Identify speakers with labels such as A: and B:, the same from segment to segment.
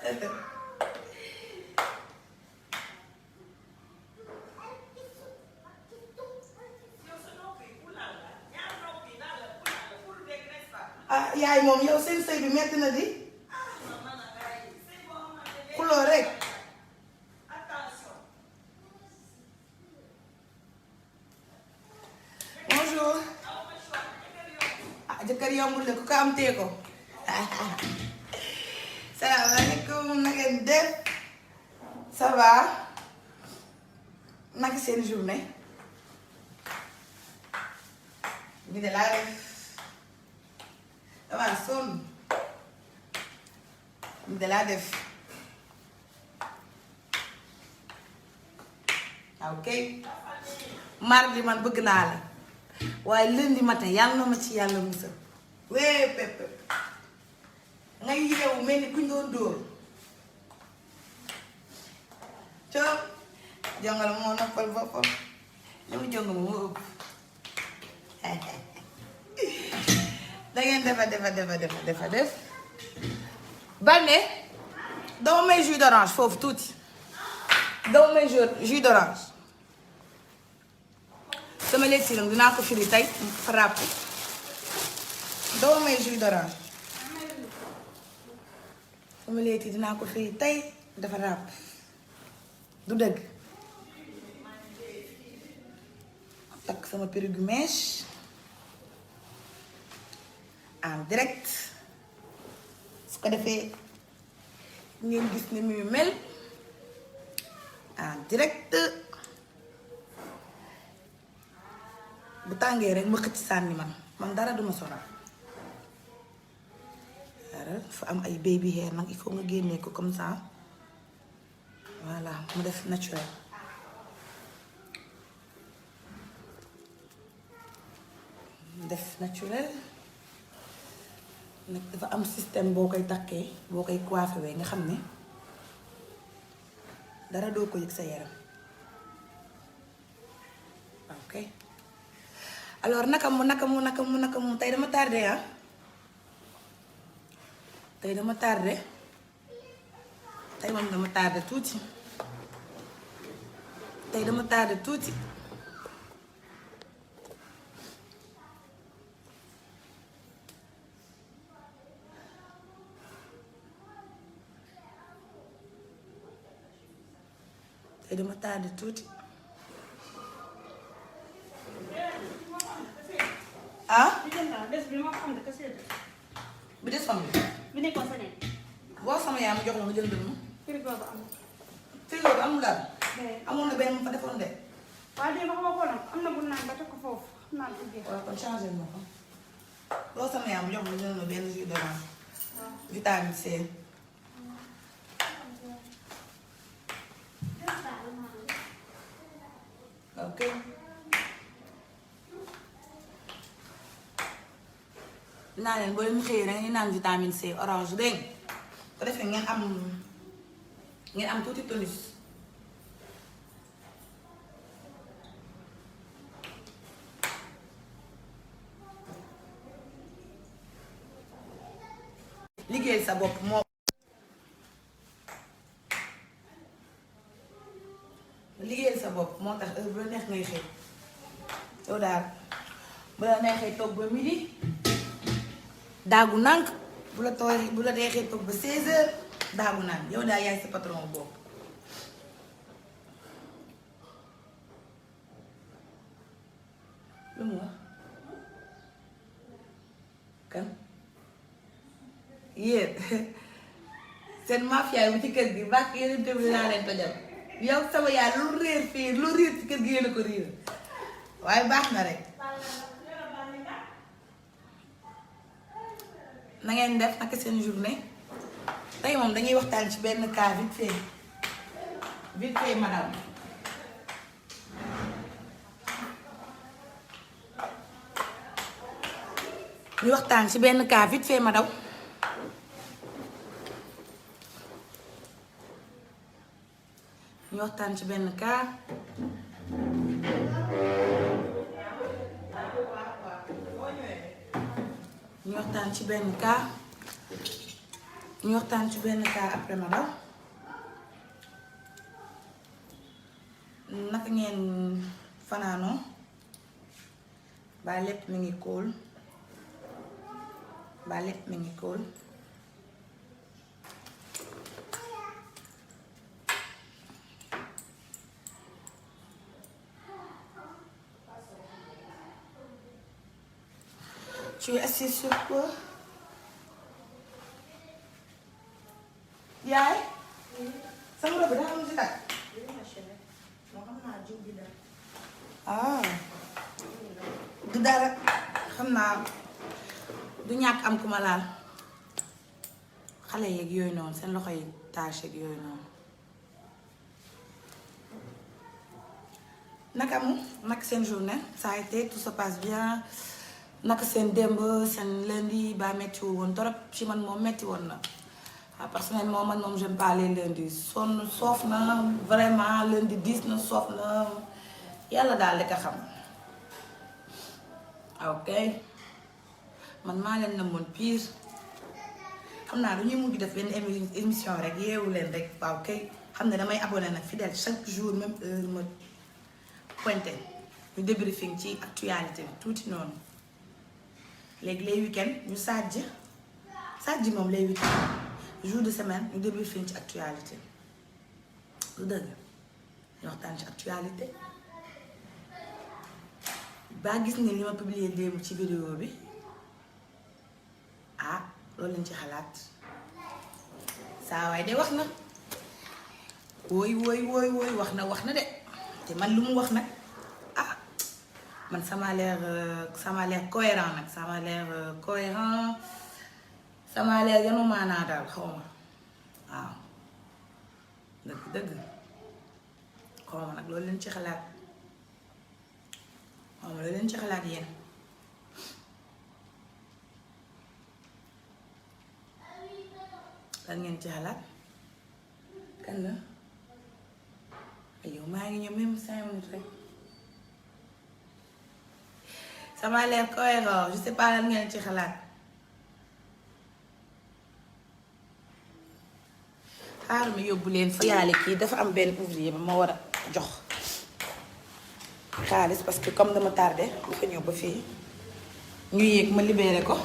A: ah yaay moom yow seen sëy bi metti na di xuloo rek bonjour ah jëkkër yombul de ku ko am tee ko salaamaaleykum na ngeen def ça va naka seen journée bi de laa def dama sonn bi de laa def ok mardi man bëgg naa la waaye lundi matin yàlla na ma ci yàlla musal wee pepe ngay yeewu mel ni kuñ doon dóor coow jongal moo noppal boppam li mu jong moo ëpp dangeen defa def Bane dama may jus d'orange foofu tuuti dama may jus d'orange sama lekk nag dinaa ko firi tey frapp dama may jus d'orange sama lekk dinaa ko firi tey dafa ràpp du dëgg takk sama perruque mèche en direct su ko defee ngeen gis ni muy mel en direct bu tàngee rek ma xëcc sànni man dara duma sonal dara dafa am ay baby hair nag il faut nga génnee ko comme ça voilà mu def naturel nag dafa am système boo koy takkee boo koy coiffé wee nga xam ne dara doo ko yëg sa yaram ok alors naka mu tey dama tardé ah tey moom dama tardé tuuti tey dama tardé tuuti ah bi des fam
B: bi nekkoon sa nekk.
A: boo sama yaa ma jox la nga jël ma
B: frigo ba am.
A: frigo bi amul daal amoon na benn mu fa defoon de
B: waaye bii ba xam nga ko nag am na bu naan ba teg ko foofu xam naa du jeex.
A: waaw kon changé ma ko boo sama yaa ma jox la nga jël ma benn jus d'orange vitamine C ok naa leen boo leen xëyee da ngeen naan vitamine C orange dégg ko defee ngeen am tuuti tonus liggéeyal sa bopp moo tax heure bu la neex ngay xëy yow daal bu la neexee toog ba midi daagu nànk bu la neexee toog ba 16h daagu nànk yow daal yaay sa patron bopp lu mu wax kan yéen seen mafia bi ci kër gi bàkk yeneen tamit dinaa leen tojal yow sama yaay lu réer fii lu réer ci kër gi yéen a ko réer waaye baax na rek na ngeen def naka seen journée tey moom dañuy waxtaan ci benn cas vite fait madame ñu waxtaan ci benn cas vite fait madame ñu waxtaan ci benn cas ñu waxtaan ci benn cas après ma daw naka ngeen fanaanoo ba lépp mi ngi cool ba lépp mi ngi cool tu es assis sur quoi yaay sama robe daa am si takk ah du dara xam naa du ñàkk am ku ma laal xale yeeg yooyu noonu seen loxo yi tache yeeg yooyu noonu naka mu naka seen journée ça a été tout se passe bien naka seen démb seen lundi ba mettiwul woon trop ci man moom metti woon na ah personnellement man moom j'aime pas les lundis sonn soof na vraiment lundi diis na soof na yàlla daal di ko xam ok man maa leen na moon pire xam naa dañuy mujj def benn émission rek yeewu leen rek waaw kay xam ne damay abonné nag fidèle chaque jour même heure ma pointé ñu débriefing ci actualité bi tuuti noonu léegi les week-end ñu sajj moom les week-end jour de semaine ñu débriefing ci actualité lu dëgg ñu waxtaan ci actualité baa gis ne li ma publié démb ci vidéo bi ah loolu lañ ci xalaat saa waay de wax na wooy wax na de te man lu mu wax nag ah man ça m'a l'air cohérent nag ça m'a l'air cohérent ça m'a l'air yanu maanaa daal xaw ma waaw dëgg xaw ma nag loolu leen ci xalaat xaw ma loolu leen ci xalaat yéen lan ngeen ci xalaat kan la yow maa ngi ñëw même 5 minutes rek ça m'a l'air cohérent je sais pas lan ngeen ci xalaat xaaral ma yóbbu leen fa yàlla kii dafa am benn ouvrier ba ma war a jox xaalis parce que comme dama tardé dafa ñëw ba fii ñu yéeg ma libéré ko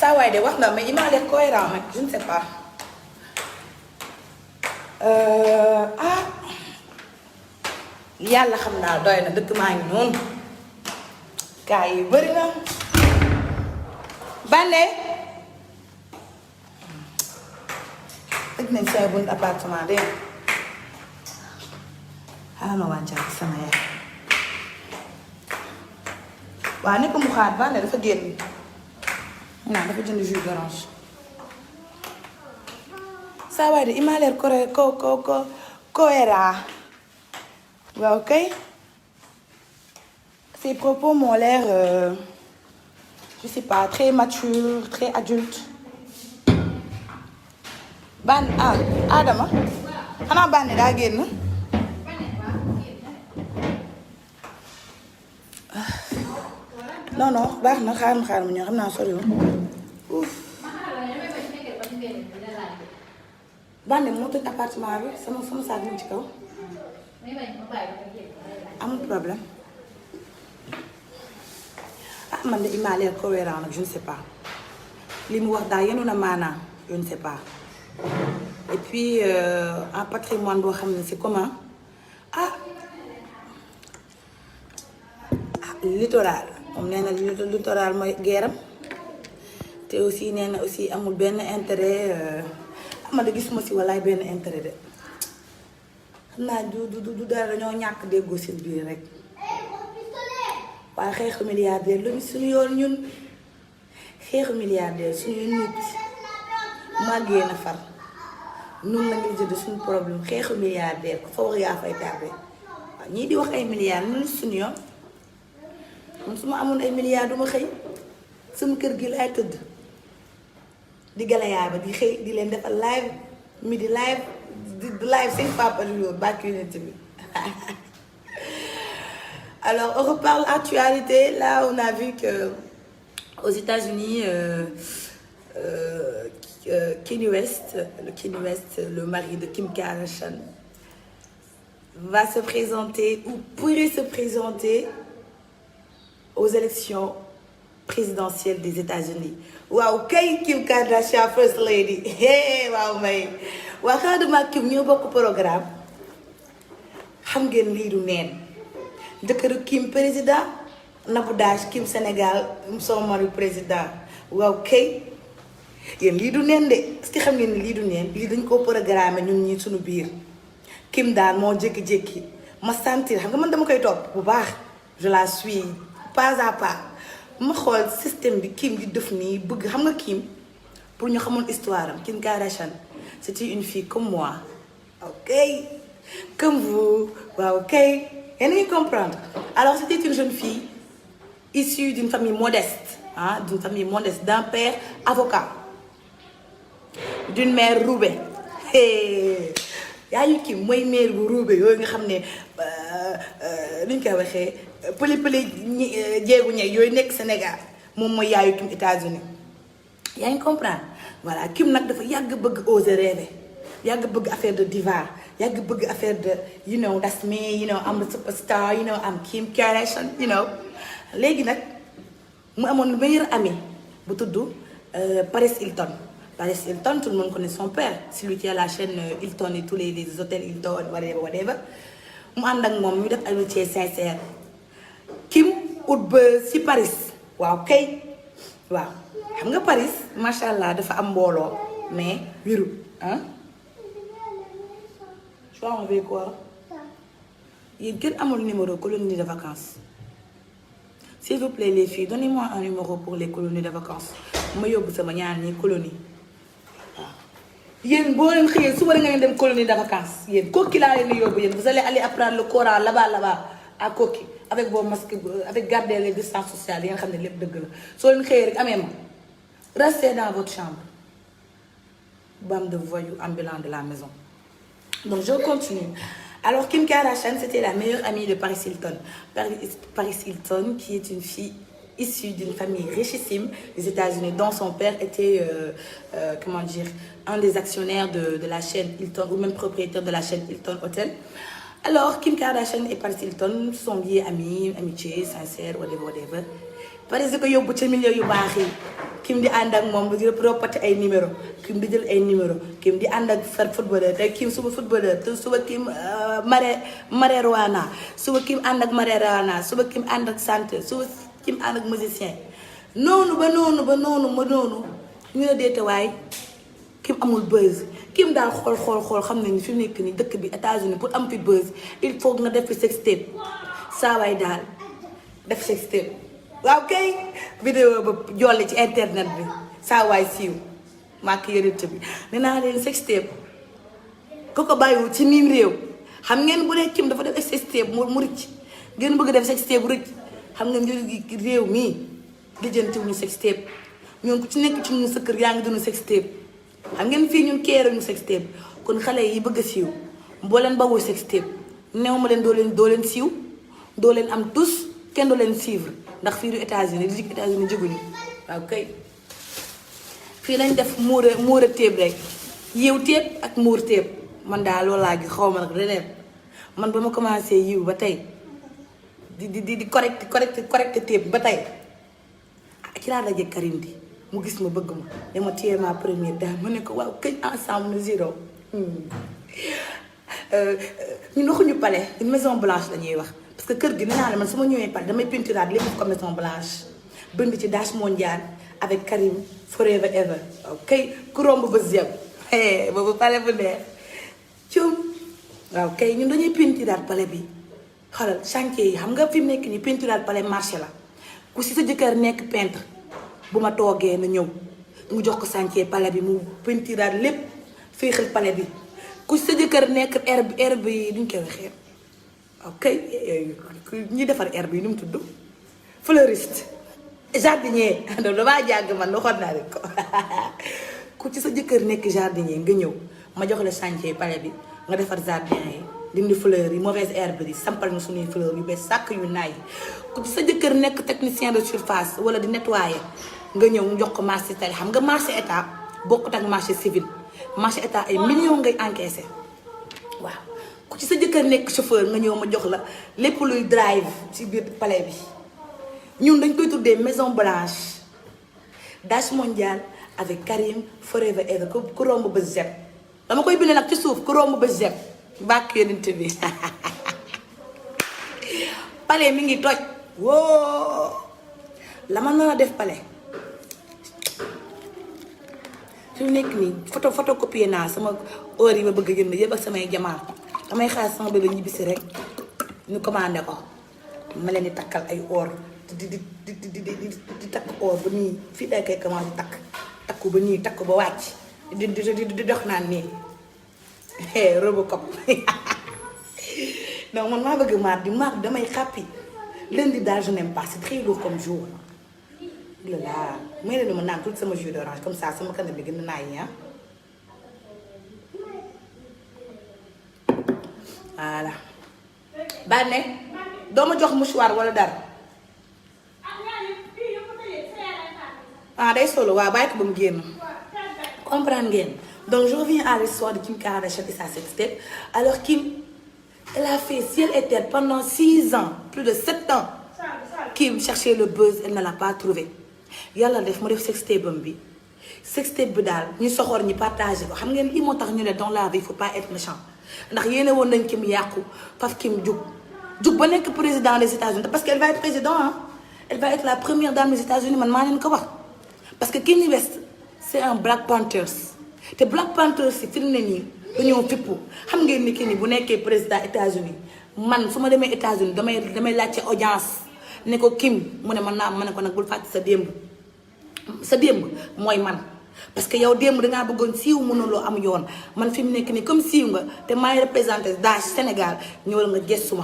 A: saa waay de wax na mais il m'a l'air cohérent nag je ne sais pas yàlla xam naa doy na dëkk maa ngi noonu kaa yi bari na bànne tëj nañ sa bunt appartement de xaaral ma wàccaat sama yaay waa nekk mu xaar bànne dafa génn naa dafa jënd jus d'orange saa waay de il m'a l'air cohérent waaw kay ses propos m'ont l'air je sais pas très mature très adulte ban Adama xanaa bànne daa génn non baax na xaar ma ñoo xam naa soriwul ouf bànne moo tëj appartement bi sama saag mu ci kaw amul problème man de il m'a l'air cohérent nag je ne sais pas li mu wax daal yenu na maanaam je ne sais pas et puis un patrimoine boo xam ne c'est commun littoral moom nee na littoral mooy geeram te aussi nee na aussi amul benn intérêt man de gisuma si walaay benn intérêt de xam naa du dara dañoo ñàkk déggoo seen biir rek waaye xeexu milliardaire lu suñu yoon ñun xeexu milliardaire suñu nit màggee na far nun la ngi jënd suñu problème xeexu milliardaire ku fa wax yaa fay tardé waaw ñii di wax ay milliards ñun suñu yoon man su ma amoon ay milliards duma xëy sama kër gi laay tëdd di galayaay ba di xëy di leen defal live midi live di live 5 fois par jour bàkk unité bi alors on reparle actualité là on a vu que aux États-Unis Kanye West, le mari de Kim Kardashian, va se présenter ou pourrait se présenter aux élections présidentielles des États-Unis. Waaw kay Kim Kardashian first lady waaw may waa xanaa dama Kim ñoo bokk programme xam ngeen lii du neen jëkkëru Kim président Nabou Dash Kim Sénégal son mari président waaw kay yéen lii du neen de est-ce que xam ngeen ni lii du neen lii dañ koo programme ñun ñi suñu biir Kim daal moo jékki-jékki ma sentir xam nga man dama koy topp bu baax je la suis pas à pas ma xool système bi Kim di def nii bëgg xam nga Kim pour ñu xamoon histoire am Kim Kardashian c'était une fille comme moi ok comme vous waaw ok yéen a ngi comprendre alors c'était une jeune fille issue d'une famille modeste d'une famille modeste d'un père avocat d'une mère roubé yaayu Kim mooy mère bu roubé yooyu nga xam ne li ñu koy waxee pëli jéegu ñeg yooyu nekk Sénégal moom mooy yaayu Kim États-Unis yaa ngi comprendre voilà Kim nag dafa yàgg bëgg oser rêver yàgg bëgg affaire de diva yàgg bëgg affaire de you know that's me you know I'm the superstar you know I'm Kim Kardashian you know léegi nag mu amoon meilleur ami bu tudd Paris Hilton. Paris Hilton, tout le monde connaît son père, celui qui a la chaîne Hilton et tous les hôtels Hilton, whatever. mu ànd ak moom ñu def amitié sincère Kim ut ba si Paris waaw kay waaw xam nga Paris macha allah dafa am mbooloo mais wiru ah. je vois avec quoi yéen kenn amul numéro colonie de vacances s'il vous plaît les filles donnez-moi un numéro pour les colonies de vacances ma yóbbu sama ñaar ñi colonie. yéen boo leen xëyee suba da ngeen dem colonie de vacances yéen Koki laa leen di yóbbu yéen vous allez aller apprendre le Coran là-bas à Koki avec vos masques avec garder les distances sociales yi nga xam ne lépp dëgg la soo leen xëyee rek amee ma restez dans votre chambre bande de voyous ambulants de la maison. Donc je continue. Alors Kim Kardashian c'était la meilleure amie de Paris Hilton. Paris Hilton qui est une fille issue d'une famille richissime des États-Unis dont son père était comment dire un des actionnaires de la chaîne Hilton ou même propriétaire de la chaîne Hilton Hotel. Alors Kim Kardashian et Paris Hilton sont liés amis amitié sincère whatever Paris di ko yóbbu ca milieu yu baax yi Kim di ànd ak moom di repropoter ay numéro Kim di jël ay numéro Kim di ànd ak far footballeur te Kim suba footballeur te suba Kim Marijuana suba Kim ànd ak Marijuana suba Kim ànd ak santé suba Kim ànd ak musicien noonu ba noonu ñu ne deete waay Kim amul buzz Kim daal xool xam nañu fi nekk ni dëkk bi États-Unis pour am fi buzz il faut nga def fi sextape saa waay daal def sextape waaw kay vidéo ba jolli ci internet bi saa waay siiw màkk yërënt bi nee naa leen sextape ku ko bàyyiwul ci miim réew xam ngeen bu dee Kim dafa def sextape mu rëcc ngeen bëgg def sextape bu rëcc xam nga njëriñ réew mii lijjantiwuñu sextape ñoom ku ci nekk ci ñun sa kër yaa ngi dund sextape xam ngeen fii ñun keeruñu sextape kon xale yi bëgg a siiw boo leen bawul sextape néew ma leen doo leen siiw doo leen am tous kenn doo leen suivre ndax fii du États-Unis li jig États-Unis jóguñu waaw kay fii lañ def muur a téeb rek yiw téeb ak muur téeb man daal loolu laa gis xaw ma nag leneen man ba ma commencé yiw ba tey di correct téeb ba tey ci laa daje Karim di mu gis ma bëgg ma dama téye ma première dame ma ne ko waaw këñ ensemble nous irons ñun waxuñu palais une maison blanche la ñuy wax parce que kër gi nee naa la man su ma ñëwee palais damay peinturaat lépp comme maison blanche bind ci Dash mondial avec Karim forever ever ok ku romb ba zeb boobu palais bu neex cum waaw kay ñun dañuy peinturaat palais bi xoolal chantier yi xam nga fi mu nekk nii peinturaat palais marché la ku si sa jëkkër nekk peintre bu ma toogee na ñëw mu jox ko chantier palais bi mu peinturaat lépp féexal palais bi ku si sa jëkkër nekk herbe yi duñ koy waxee ok ñi defar herbe yi nu mu tudd fleuriste jardinier donc damaa jàng man waxoon naa rek ko ku ci sa jëkkër nekk jardinier nga ñëw ma jox la chantier palais bi nga defar jardin yi dindi fleurs yi mauvaise herbe yi sampal na suñuy fleurs yu bees sàkk yu naay ku ci sa jëkkër nekk technicien de surface wala di nettoyer nga ñëw mu jox ko marché tali xam nga marché état bokkut ak marché civil marché état ay millions ngay encaissé waaw ku ci sa jëkkër nekk chauffeur nga ñëw ma jox la lépp luy drive ci biir palais bi ñun dañ koy tuddee maison blanche Dash mondial avec Karim forever ever ku romb ba zeb dama koy bind nag ci suuf ku romb ba zeb bàkk yonent bi palais mi ngi toj woo la ma nar a def palais su nekk nii photocopier naa sama heure yi ma bëgg a jënd yëpp ak samay jamaa damay xaar sama bébé ñibbisi rek ñu commandé ko ma leen di takkal ay or di takk or ba nii fii day koy commencé takku ba nii takku ba wàcc di dox naan nii Robocop non man maa bëgg mardi damay xàppi lundi daal je n'aime pas c'est très lourd comme jour là may leen ma naan tout sama jus d'orange comme ça sama kanam bi gën a naay yi voilà bànne doo ma jox mouchoir wala dara day solo waaw bàyyi ko ba mu génn comprendre ngeen donc je reviens à l'histoire de Kim Kardashian et sa sextape alors Kim elle a fait ciel et terre pendant 6 ans plus de 7 ans Kim cherchait le buzz elle ne l'a pas trouvé yàlla def mu def sextape bi daal ñu soxor ñi partagé ko xam ngeen lii moo tax ñu ne dans la vie il faut pas être méchant ndax yéene woon nañ Kim yàqu faf Kim jug ba nekk président des États-Unis parce que elle va être président elle va être la première dame des États-Unis man maa leen ko wax parce que Kanye West c'est un Black Panthers te Black Panthers si fi mu ne nii dañoo fippu xam ngeen ni Kanye bu nekkee président États-Unis man su ma demee États-Unis damay laajte audience ne ko Kim mu ne man naa ma ne ko nag bul fàtte sa démb mooy man parce que yow démb dangaa bëggoon siiw mënuloo am yoon man fi mu nekk nii comme siiw nga te maay représenté Dash Sénégal ñëwal nga gestu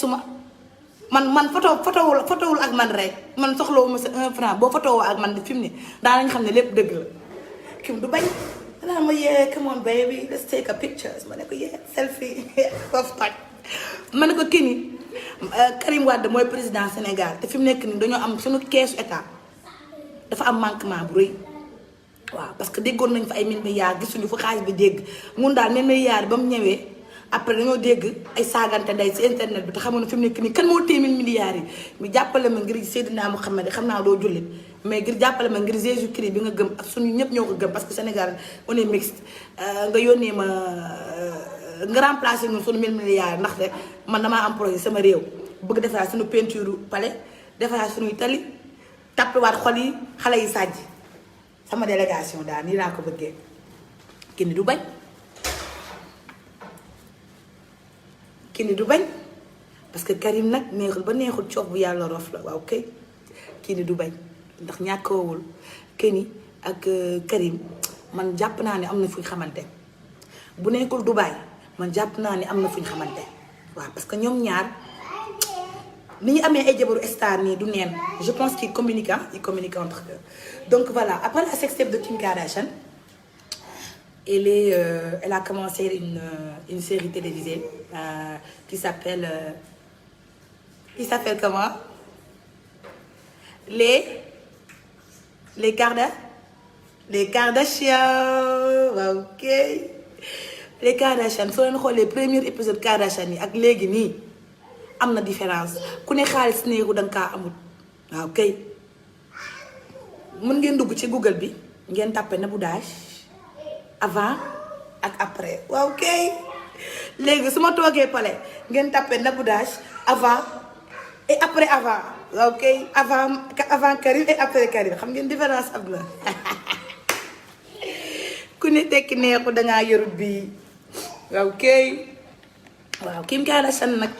A: ma man fotowul ak man rek man soxlawu ma sa 1 franc boo fotowoo ak man fi mu ne daa nañ xam ne lépp dëgg la Kim du bañ danaa ma come on baby let's take a pictures ma ne ko selfie foofu toj ma ne ko kii nii Karim Wade mooy président Sénégal te fi mu nekk nii dañoo am suñu keesu état dafa am manquement bu rëy waaw parce que déggoon nañ fa ay 1000 milliards gisuñu fa xaalis bi dégg mun daal 1000 milliards ba mu ñëwee après dañoo dégg ay saagante nday si internet bi te xamoon na fi mu nekk nii kan moo téye 1000 milliards yi mu jàppale ma ngir Seydina Mouhamed xam naa doo jullit mais ngir jàppale ma ngir Jésus Christ bi nga gëm ak suñu ñëpp ñoo ko gëm parce que Sénégal on est mixte nga yónnee ma nga remplacer ñun suñu 1000 milliards ndax de man damaa am projet sama réew bëgg defaraat suñu peinture palais defaraat suñuy tali tappiwaat xol yi xale yi sàjj sama délégation daal nii laa ko bëggee Kini du bañ parce que Karim nag neexul ba neexul coof bu yàlla rof la waaw kay Kini du bañ ndax ñàkkoowul Kini ak Karim man jàpp naa ne am na fuñ xamante bu nekkul Dubaï man jàpp naa ne am na fuñ xamante waaw parce que ñoom ñaar ni ñu amee ay jabaru star nii du neen je pense qu'ils communiquent entre eux donc voilà après la sextape de Kim Kardashian elle a commencé une série télévisée qui s'appelle comment les Kardashians waaw ok les Kardashians soo leen xoolee premier épisode Kardashian yi ak léegi nii am na différence ku ne xaalis néegu danga kaa amul waaw kay mën ngeen dugg ci Google bi ngeen tàppe Nabou Dash avant ak après waaw kay léegi su ma toogee pale ngeen tàppe Nabou Dash avant et après avant waaw kay avant Karim et après Karim xam ngeen différence am na ku ne tekki neexu dangaa yorut bi waaw kay waaw Kim Kardashian nag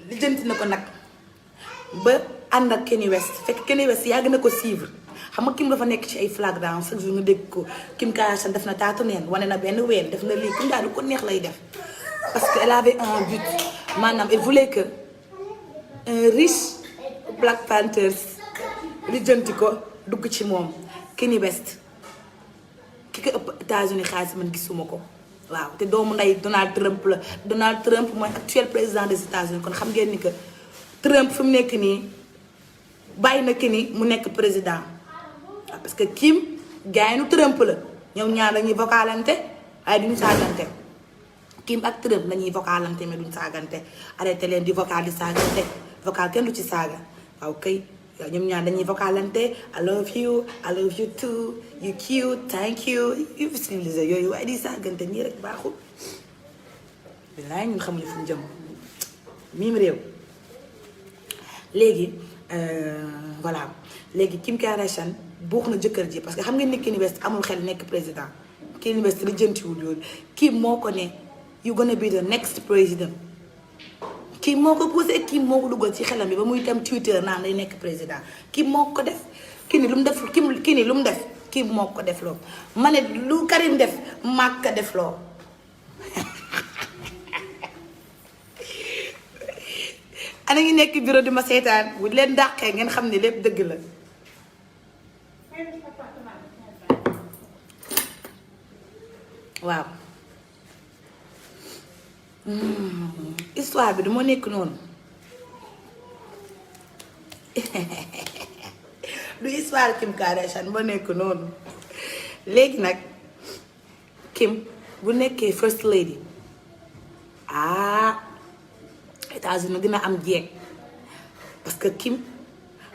A: lijjanti na ko nag ba ànd ak Kanye West fekk Kanye West yàgg na ko suivre xam nga Kim dafa nekk ci ay flagrant chaque jour nga dégg ko Kim Kardashian def na taatu neen wane na benn ween def na lii Kim daal du ko neex lay def parce que elle avait un but maanaam elle voulait que un riche Black Panthers lijjanti ko dugg ci moom Kanye West ki ko ëpp États-Unis xaalis man gisuma ko waaw te doomu nday Donald Trump la Donald Trump mooy actuel président des États-Unis kon xam ngeen ni que Trump fi mu nekk nii bàyyi na Kenny mu nekk président waaw parce que Kim gaayanu Trump la ñoom ñaar dañuy vocalante waaye duñu saagante Kim ak Trump lañuy vocalante mais duñu saagante arrêté leen di vocal di saagante vocal kenn du ci saaga waaw kay ñoom ñaar dañuy vocalante I love you too you cute thank you yu civilisé yooyu waaye di saagante nii rek baaxul bilaay ñun xamuñu fu ñu jëm miim réew léegi voilà léegi Kim Kardashian buux na jëkkër ji parce que xam nga ni Kanye West amul xel nekk président Kanye West la jëntiwul yooyu Kim moo ko ne you gonna be the next president Kim moo ko poussé Kim moo ko duggal ci xelam bi ba muy dem Twitter naan day nekk président Kim moo ko def Kanye lu mu def Kanye lu mu def Kim moo ko def loo ma ne lu Karim def mag ka def loo ana ngi nekk bureau di ma seetaan bu leen dàqee ngeen xam ne lépp dëgg la waaw histoire bi dama nekk noonu du histoire Kim Kardashian ma nekk noonu léegi nag Kim bu nekkee first lady États-Unis dina am jeeg parce que Kim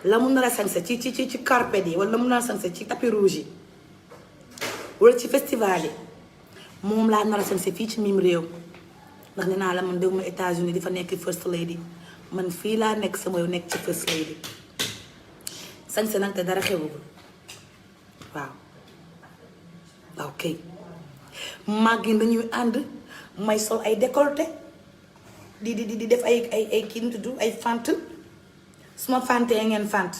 A: la mun nar a sañse ci carpet yi wala la mun nar a sañse ci tapis rouge yi wala ci festival yi moom laa nar a sañse fii ci mim réew ndax nee naa la man déwuma États-Unis di fa nekk first lady man fii laa nekk sama yow nekk ci first lady sañse nag te dara xewagul waaw kay màgg yi dañuy ànd may sol ay décolleté di def ay kii nu tudd ay fant su ma fantee ngeen fant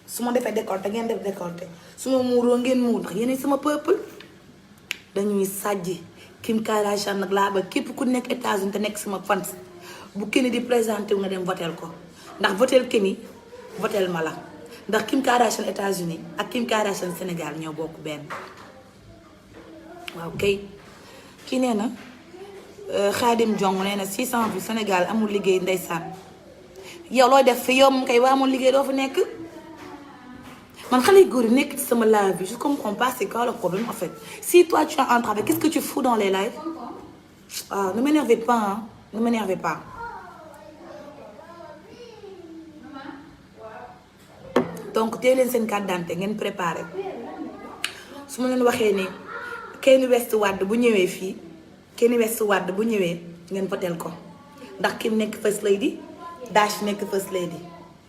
A: su ma defee décolleté ngeen def décolleté su ma muuroo ngeen muur ndax yéen sama peuple dañuy sàjji Kim Kardashian nag laa ba képp ku nekk États-Unis te nekk sama fans bu Kenny di présenté wu nga dem votel ko ndax votel Kenny votel ma la ndax Kim Kardashian États-Unis ak Kim Kardashian Sénégal ñoo bokk benn waaw kay kii nee na Khadim Jong nee na 600 bi Sénégal amul liggéey ndeysaan yow looy def fi yow moom kay waa amul liggéey doo fa nekk man xale yu góor yi nekk ci sama live bi je comprends pas c'est quoi le problème en fait si toi tu as un travail qu'est-ce que tu fous dans les lives ne m'énervez pas hein ne m'énervez pas donc tey leen seen carte d'identité ngeen préparé su ma leen waxee ni Kanye West Wade bu ñëwee fii Kanye West Wade bu ñëwee ngeen votel ko ndax Kim nekk first lady Dash nekk first lady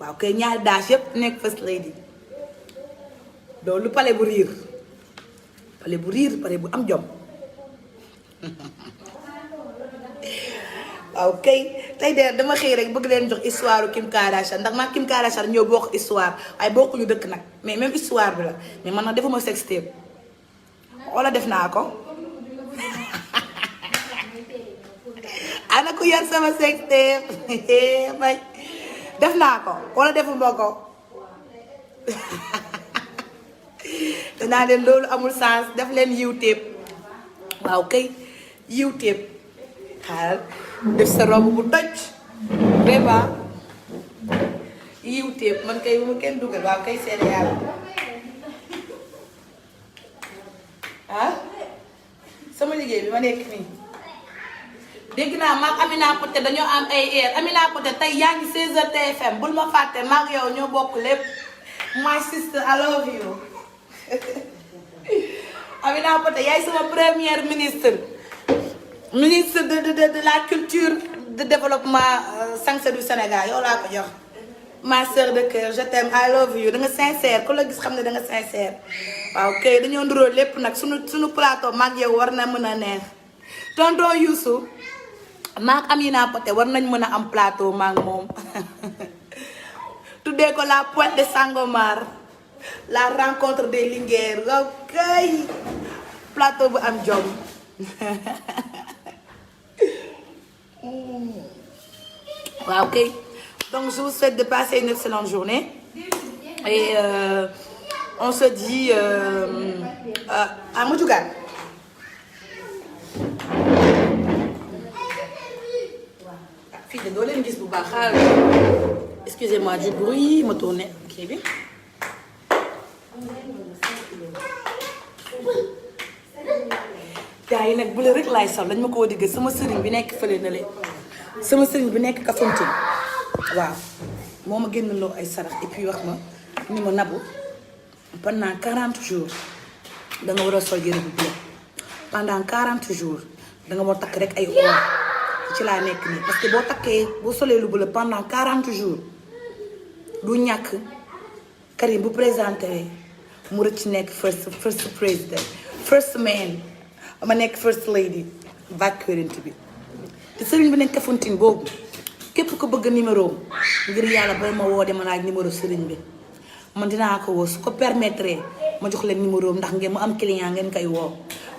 A: waaw kay ñaari Dash yépp nekk first lady loolu pale bu riir pale bu am jom waaw kay tey de dama xëy rek bëgg leen jox histoire Kim Kardashian ndax maa Kim Kardashian ñoo bokk histoire waaye bokkuñu dëkk nag mais même histoire bi la mais man nag defuma sextape wala def naa ko ana ku yor sama sextape may def naa ko wala defuma ko danaa leen loolu amul sens def leen YouTube waaw kay YouTube xaaral def sa robe bu toj vraiment YouTube man kay bu ma kenn dugal waaw kay seen yàlla sama liggéey bi ma nekk nii dégg naa maag Amina Poté dañoo am ay heure Amina Poté tey yaa ngi 16h TFM bul ma fàtte maag yow ñoo bokk lépp my sister I love you Amina Poté yaay sama première ministre de la culture de développement santé du Sénégal yow laa ko jox ma sœur de cœur je t'aime I love you da nga sincère ku la gis xam ne da nga sincère waaw kay dañoo nduroo lépp nag suñu plateau maag yow war na mën a neex tonton Youssou maag Amina Poté war nañ mën a am plateau maag moom tuddee ko la pointe de Sangomar la rencontre des Linguères waaw kay plateau bu am jom waaw kay donc je vous souhaite de passer une excellente journée et on se dit à Moutougan. Fille de doo leen gis bu baax excusez-moi du bruit ma tourné. kii bi gaa yi nag bu la rek laay sol dañ ma koo digg sama sëriñ bi nekk fële na le sama sëriñ bi nekk Kafountine waaw moo ma génn loo ay sarax et puis wax ma ni ma nabu pendant 40 jours da nga war a sol yëre bu bleu pendant 40 jours da nga war takk rek ay or ci laa nekk nii parce que boo takkee boo solee lu bleu pendant 40 jours du ñàkk Karim bu présenté mu rëcc nekk first président first man ma nekk first lady vacuerint bi te sëriñ bi nekk Kafountine boobu képp ko bëgg numéro ngir yàlla ba ma woo de ma laaj numéro sëriñ bi man dinaa ko woo su ko permettre ma jox leen numéro ndax ngeen mu am client ngeen koy woo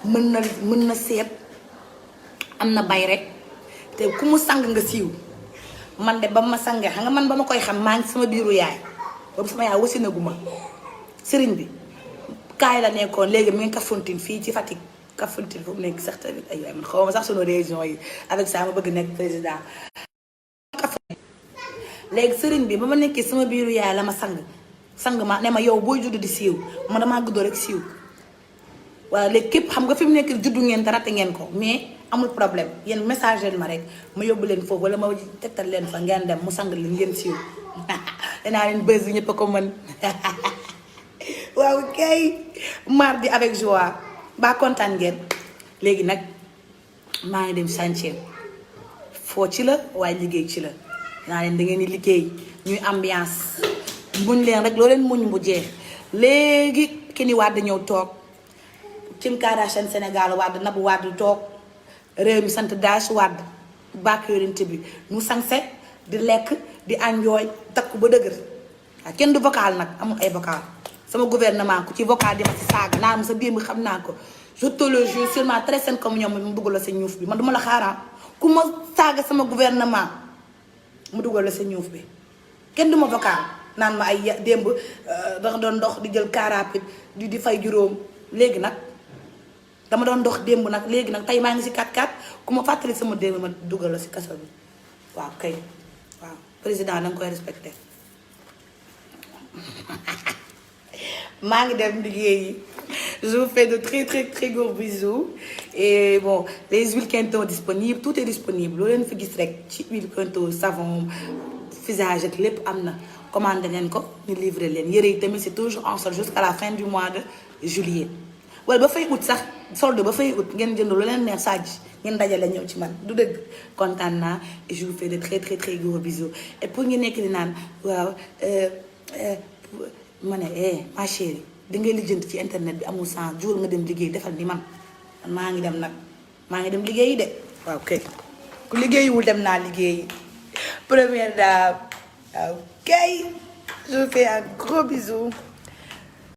A: mën na seet am na bay rek te ku mu sang nga siiw man de ba ma sangee xam nga man ba ma koy xam maa ngi sama biiru yaay boobu sama yaay wasinaguma sëriñ bi kaay la nekkoon léegi mu ngi Kafountine fii ci Fatick Kafountine fu mu nekk sax tamit ay man xaw ma sax sunu région yi avec ça ma bëgg nekk président léegi sëriñ bi ba ma nekkee sama biiru yaay la ma sang ma ne ma yow booy juddu di siiw ma damaa guddoo rek siiw waaw léegi képp xam nga fi mu nekk juddu ngeen te raté ngeen ko mais amul problème yéen message leen ma rek ma yóbbu leen foofu wala ma tegtal leen fa ngeen dem mu sang leen ngeen siiw danaa leen bës bi ñëpp a ko mën waaw kay mardi avec joie ba kontaan ngeen léegi nag maa ngi dem chantier foo ci la waaye liggéey ci la naa leen da ngeen di liggéey ñuy ambiance muñ leen rek loo leen muñ bu jeex léegi ki ni Wade ñëw toog Kim Kardashian Sénégal Wade Nabou Wade toog réew mi sant Dash Wade bàkk yorinte bi mu sanse di lekk di enjoy takku ba dëgër waaw kenn du vocal nag amul ay vocal sama gouvernement ku ci vocal di ma ci saaga naa ma sa démb xam naa ko je te le jure sûrement très saine comme ñoom mu dugal la sa ñuuf bi man duma la xaaraan ku ma saaga sama gouvernement mu dugal la sa ñuuf bi kenn du ma vocal naan ma ay démb danga doon dox di jël car rapide di fay juróom léegi nag dama doon dox démb nag léegi nag tey maa ngi si 4x4 ku ma fàttali sama démb ma dugal la si kaso bi waaw kay waaw président danga koy respecté maa ngi dem liggéeyi je vous fais de très très très gros bisous et bon les huiles Quinto disponibles tout est disponible loo leen fi gis rek ci huile Quinto savon visage ak lépp am na commandé leen ko ñu livré leen yëre yi tamit c'est toujours en solde jusqu'à la fin du mois de juillet wala ba fay ut sax solde ba fay ut ngeen jënd lu leen neex sàjj ngeen dajale ñëw ci man du dëgg kontaan naa et je vous fais de très très très gros bisous et pour ñu nekk di naan waaw ma ne ma chérie di ngay lijjanti ci internet bi amul sens jour nga dem liggéey defal ni man maa ngi dem nag maa ngi dem liggéeyi de waaw kay ku liggéeyiwul dem naa liggéeyi première dame waaw kay je vous fais un gros bisou